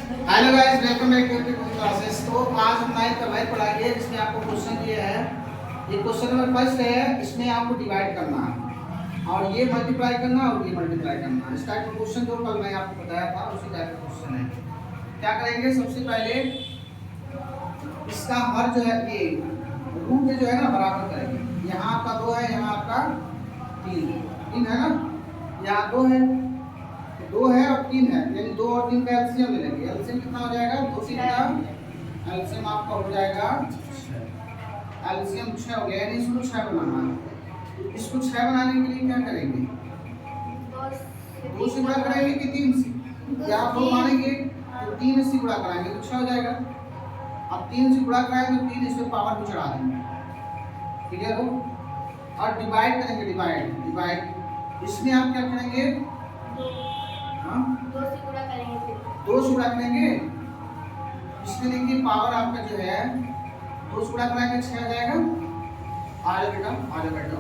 Hello guys, welcome back to YouTube classes. तो आज हम नाइन्थ का मैथ पढ़ाएंगे, जिसमें आपको क्वेश्चन दिया है। ये क्वेश्चन नंबर फर्स्ट है, इसमें आपको डिवाइड करना है और ये मल्टीप्लाई करना और ये मल्टीप्लाई करना। इस टाइप का क्वेश्चन जो कल मैंने आपको बताया था उसी टाइप का क्वेश्चन है। क्या करेंगे, सबसे पहले इसका हर जो है ये रूट जो है ना बराबर करेंगे। यहाँ आपका 2 है, यहाँ आपका 3 है ना, यहाँ 2 है, 2 है और 3 है, यानी 2 और 3 का एलसीएम ले लेंगे। एलसीएम कितना हो जाएगा, 2 से कितना, एलसीएम आपका हो जाएगा 6। एलसीएम 6 हो गया, यानी इसको 6 बनाना है। इसको 6 बनाने के लिए क्या करेंगे, 2 से गुणा करेंगे कि 3 से, या आप 2 मानेंगे तो 3 से गुणा कराएंगे तो 6 हो जाएगा। अब 3 से गुणा कराएंगे तो 3 इसमें पावर को चढ़ा देंगे, ठीक है। और डिवाइड करेंगे, डिवाइड इसमें आप क्या करेंगे, 2 से गुणा करेंगे। इसमें देखिए पावर आपका जो है 2 से गुणा कराएंगे 6 आ जाएगा। आ जाओ बेटा।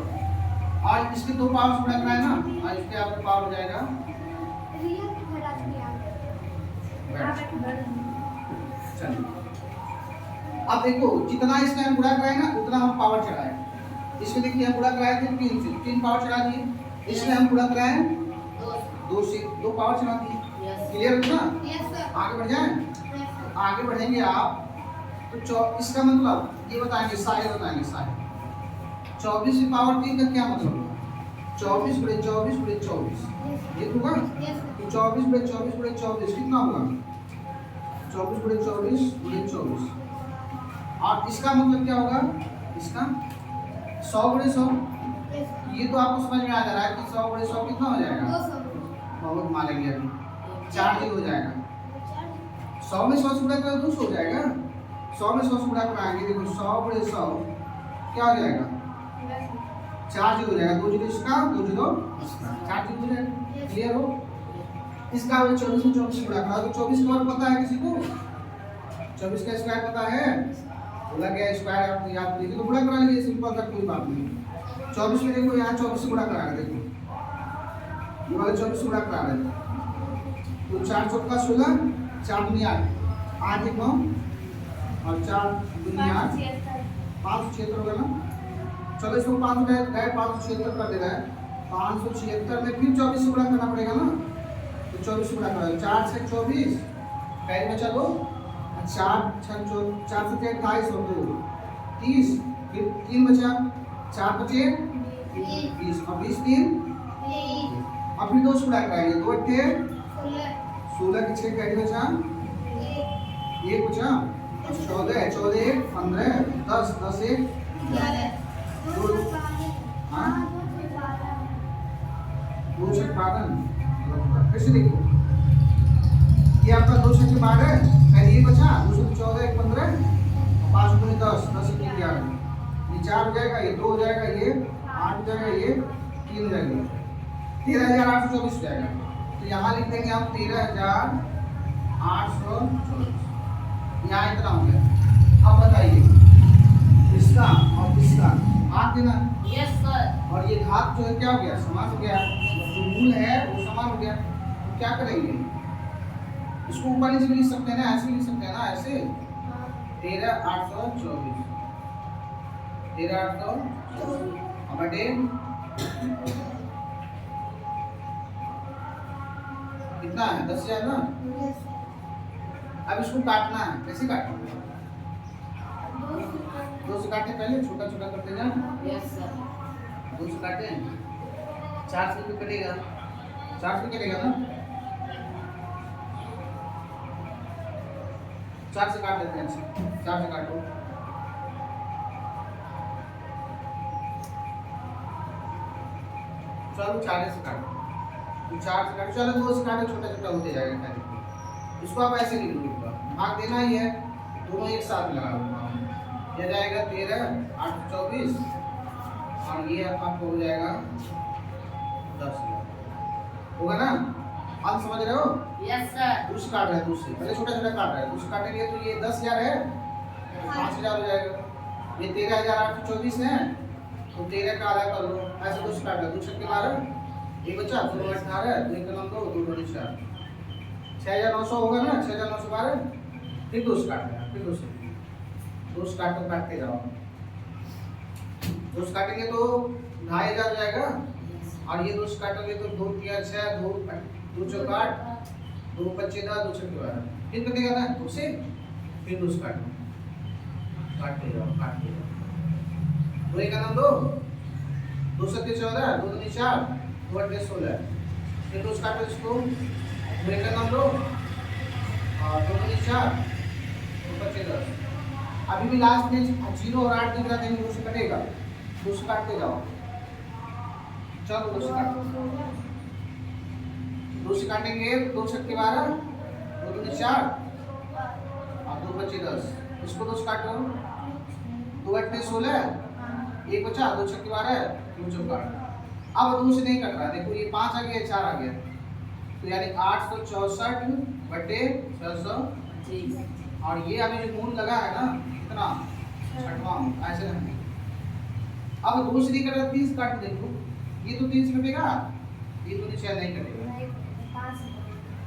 और इसके 2 पावर से गुणा कराए ना, और इसके आपका पावर हो जाएगा। अब देखो जितना इसमें हम गुणा कराए ना उतना हम पावर चढ़ाए। इसमें देखिए हम गुणा कराए थे 3 से, 3 पावर चढ़ा दिए। इसमें हम गुणा कराए 2 से, 2 पावर चढ़ा दिए। क्लियर है ना? आगे बढ़ जाएं। आगे बढ़ेंगे आप तो इसका मतलब ये बताएंगे, साइड बताएंगे। साइड 24 की पावर 3 का क्या मतलब होगा, 24 बड़े 24 बड़े 24 ये होगा। तो 24 बड़े 24 बड़े 24 कितना होगा, 24 बड़े 24 बड़े 24। और इसका मतलब क्या होगा, इसका 100 बड़े 100। ये तो आपको समझ में आ जा रहा है कि 100 बड़े 100 कितना हो जाएगा, बहुत मारेंगे अभी, 4 हो जाएगा। 100 में 100 से गुणा करें तो 200 हो जाएगा। 100 में 100 से गुणा कराएंगे, देखो 100 बड़े 100 क्या हो जाएगा, 4 हो जाएगा। 2 जीरो इसका, 2 जीरो इसका, 4 हो जाएगा। क्लियर हो? इसका 24 में 24 से गुणा करा तो 24 का पता है किसी को, 24 का स्क्वायर पता है, बोला गया स्क्वायर आपको याद नहीं तो गुणा करा लीजिए, सिंपल था, कोई बात नहीं। 24 में देखो यहाँ 24 से गुणा करा रहे, देखो ये वाले 24 से गुणा करा रहे तो 4 चौका 16, 4 दुनिया 8 1 9 और 4 दुनिया 576 हो गया ना। चलो इसको 5 गए 576 कर दे रहा है। 576 में फिर 24 से गुणा करना पड़ेगा ना, तो 24 से गुणा करो, 4 6 24 पहले में चलो 4 6 4 से 28 और 2 30, फिर 3 बचा, 4 बचे 20 और 20 3 अब फिर 2 से गुणा कराएंगे, 2 थे 16 की 6 कैरी बचा, 1 बचा, 14 14 1 15 10 10 1 2 हाँ 2 से 12। कैसे देखो ये आपका 2 से 12 कैरी ये बचा, 2 से 14 1 15 5 गुने 10 10 1 11, ये 4 हो जाएगा, ये 2 हो जाएगा, ये 8 हो जाएगा, ये 3 हो जाएगा, 13,824 हो जाएगा। तो यहाँ लिख देंगे हम 13,824, यहाँ इतना हो गया। अब बताइए इसका और इसका घात देना। Yes sir. और ये घात जो है क्या हो गया, समान हो गया, जो मूल है वो समान हो गया। तो क्या करेंगे, इसको ऊपर नीचे भी लिख सकते हैं ना, ऐसे भी लिख सकते हैं ना, ऐसे 13,824 13,824 बटे कितना है, 10,000 ना। अब इसको काटना है, कैसे काटेंगे, 2 से काटे, पहले छोटा छोटा करते जाओ। Yes sir. 2 से काटे, 4 से भी कटेगा, 4 से कटेगा ना, 4 से काट लेते हैं, 4 से काटो, चलो 4 से काटो, 4 से काटो, चलो 2 से काटो, छोटा छोटा होते जाएगा। इसको आप ऐसे लिख लो, भाग देना ही है, दोनों एक साथ लगा लो, ये जाएगा 13,824 और ये आपको हो जाएगा 10 होगा ना। आप समझ रहे हो? Yes sir. दूसरे काट रहे हैं, दूसरे पहले छोटा छोटा काट रहे हैं, दूसरे काटेंगे तो ये 10,000 है, 5,000 हो जाएगा। ये 13,824 है तो 13 का आधा कर लो, ऐसे 2 से काट लो, 2 छक्के 12 ये बचा, 2 18 2 9 2 2 4 6,900 होगा ना, 6,912। फिर 2 से काटना, फिर 2 से 2 से काटते जाओ। 2 से काटेंगे तो 2,500 हो जाएगा, और ये 2 से काटोगे तो 2 3 6 2 2 4 8 2 25 10 2 6 12। फिर कटेगा ना 2 से, फिर 2 से काटो, काटते जाओ। 2 1 9 2 7 14 2 2 4 2 8 16। फिर 2 से काटो इसको, 2 1 9 2 और 2 2 4 2 25 10। अभी भी लास्ट में 0 और 8 दिख रहा है, 2 से कटेगा, 2 से काटते जाओ। चलो 2 से काटो, 2 से काटेंगे, 2 6 12 2 2 4 और 2 25 10। इसको 2 से काटो, 2 8 16 1 बचा, 2 6 12 2 4 काट। अब 2 से नहीं कट रहा, देखो ये 5 आ गया 4 आ गया, तो यानी 864 बटे 630। और ये अभी जो मूल लगा है ना कितना, 6वां ऐसे नहीं। अब 2 से नहीं कट रहा, 3 से काट देखो, ये तो 3 से कटेगा, ये तो नीचे नहीं कटेगा,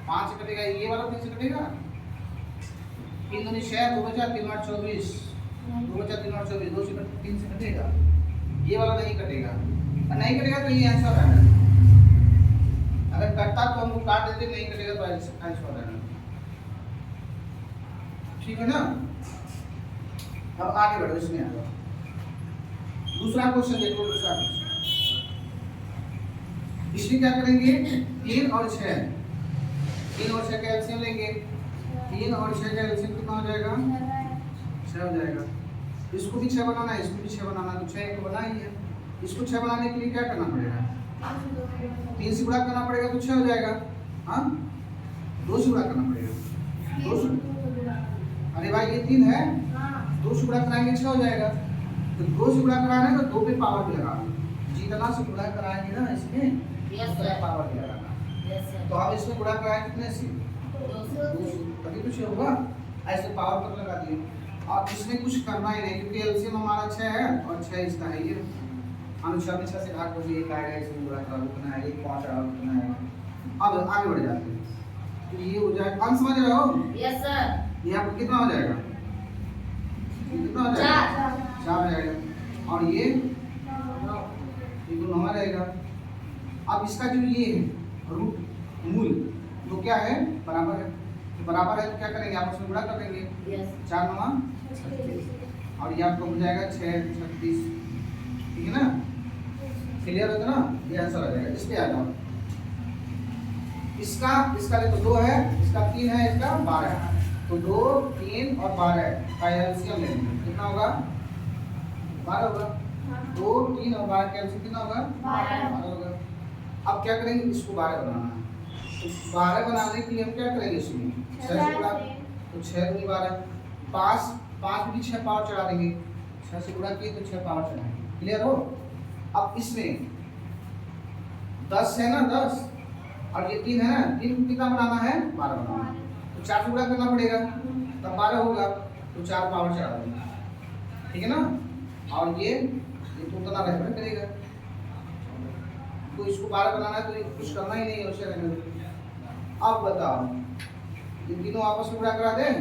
5 से कटेगा, ये वाला 3 से कटेगा। 3 2 6 2 बचा 3 8 24 2 बचा 3 8 24 2 से 3 से कटेगा, ये वाला नहीं कटेगा, और नहीं कटेगा तो ये आंसर है। अगर कटता तो हम काट देते, नहीं कटेगा तो आंसर है, ठीक है ना। अब आगे बढ़ो, इसमें आ जाओ। दूसरा क्वेश्चन देखो, दूसरा क्वेश्चन इसमें क्या करेंगे, 3 और 6, 3 और 6 का एलसीएम लेंगे। 3 और 6 का एलसीएम कितना हो जाएगा, 6 हो जाएगा। इसको भी 6 बनाना है, इसको भी 6 बनाना है, तो 6 एक बना ही है। इसको 6 बनाने के लिए क्या करना पड़ेगा, 3 से गुणा करना पड़ेगा तो 6 हो जाएगा। हाँ 2 से गुणा करना पड़ेगा, 2 से, अरे भाई ये 3 है, 2 से गुणा कराएंगे 6 हो जाएगा। तो 2 से गुणा कराना है तो 2 पे पावर भी लगाना, जितना से गुणा कराएंगे ना इसमें उतना पावर भी लगाना। तो अब इसमें गुणा कराएं कितने से, 2 से, तभी तो 6 होगा। ऐसे पावर पर लगा दिए, और इसमें कुछ करना ही नहीं, क्योंकि एलसीएम हमारा 6 है और 6 इसका है। ये अनुसार में 6 से भाग कर एक आएगा, इसमें गुणा करा उतना है, 1 5 आएगा उतना है। अब आगे बढ़ जाते हैं, तो ये हो जाएगा, अंश समझ रहे हो? Yes sir. ये आपको कितना हो जाएगा, कितना हो जाएगा, 4 हो जाएगा, और ये 9 रहेगा। अब इसका जो ये है रूट मूल, तो क्या है, बराबर है, तो बराबर है तो क्या करेंगे, आपस में गुणा कर देंगे। 4 9 36, और ये आपको हो जाएगा 6 36, ठीक है ना, क्लियर होता ना, ये आंसर आ जाएगा। इस पे आ जाओ, इसका देखो 2 है, इसका 3 है, इसका 12 है, तो 2 3 और 12 का एलसीएम लेंगे, कितना होगा, 12 होगा। 2 3 और 12 का एलसीएम कितना होगा, 12 होगा। अब क्या करेंगे, इसको 12 बनाना है, तो 12 बनाने के लिए हम क्या करेंगे, इसमें 6 से गुणा, तो 6 दूनी 12, 5 भी 6 पावर चढ़ा देंगे, 6 से गुणा किए तो 6 पावर चढ़ाएंगे, क्लियर हो। अब इसमें 10 है ना, 10 और ये 3 है ना, 3 कितना बनाना है, 12 बनाना है, तो 4 से गुणा करना पड़ेगा, तब 12 होगा, तो 4 पावर चढ़ा देंगे, ठीक है ना। और ये तो उतना रहना करेगा, तो इसको 12 बनाना है, तो कुछ करना ही नहीं है, उसे रहने दो। अब बताओ, ये तीनों आपस में गुणा करा दें,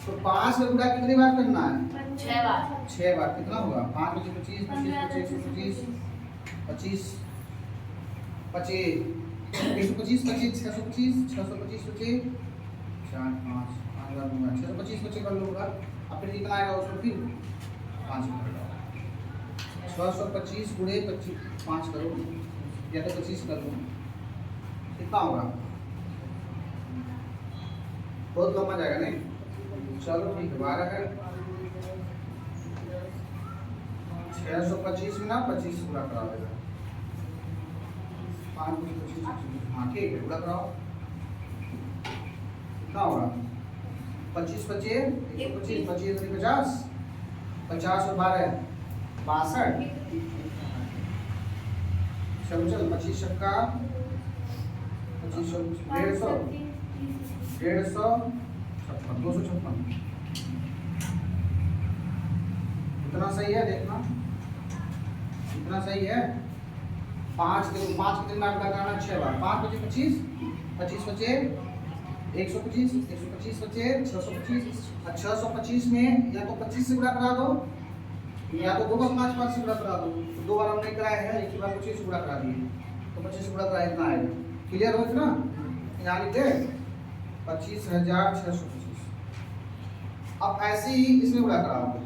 तो 5 से गुणा कितनी बार करना है, 6 बार। 6 बार कितना होगा, 5 25 25 25 25 25 25 125 25 625 625 25 4 5 5 625 25 कर लो, अब फिर कितना आएगा उसको, फिर 5 करो, 625 गुणे 5 करो, या तो 25 कर लो, कितना होगा, बहुत लंबा जाएगा नहीं, चलो ठीक है, 12 है, 625 में ना 25 पूरा करा देगा, 5 25 हाँ ठीक है, पूरा कराओ, कितना होगा, 25 25 125 25 50 50 और 12 62, चलो चल 25 का 25 150 150 256, इतना सही है, देखना इतना सही है, 5 के 5 कितने बार गुणा कराना 6 बार 5 बचे 25 25 बचे 125 125 बचे 625 और 625 में या तो 25 से गुणा करा दो या तो 2 बार 5 से गुणा करा दो। तो 2 बार हमने कराया है, एक ही बार 25 से गुणा करा दिए तो 25 से गुणा करा इतना आएगा। क्लियर हो इतना? यहाँ लिखते 25,625। अब ऐसे ही इसमें गुणा कराओगे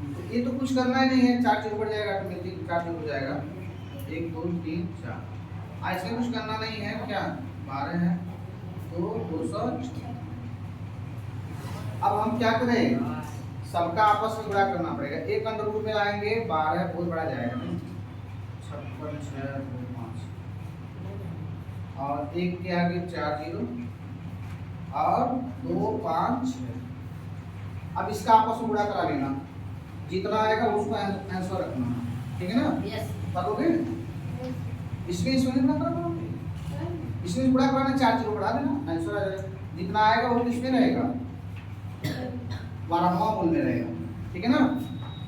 तो ये तो कुछ करना ही नहीं है, 4 0 बढ़ जाएगा ऑटोमेटिक, 4 0 हो जाएगा 1 2 3 4। ऐसे कुछ करना नहीं है, क्या 12 है तो 200। अब हम क्या करें, सबका आपस में गुणा करना पड़ेगा। एक अंडर रूट में लाएंगे 12 बहुत बड़ा जाएगा, 56 6 2 5 और 1 के आगे 4 0 और 2 5 6। अब इसका आपस में गुणा करा लेना, जितना आएगा उसको आंसर रखना, ठीक है ना? यस करोगे इसमें गुणा करा, इसमें गुणा कराना 4 0 बढ़ा देना, आंसर आ जाएगा। जितना आएगा वो किसमें रहेगा, 12वां मूल में रहेगा, ठीक है ना?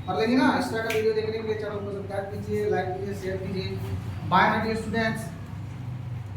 कर लेंगे ना? इस तरह का वीडियो देखने के लिए चैनल को सब्सक्राइब कीजिए, लाइक कीजिए, शेयर कीजिए। Bye my dear students.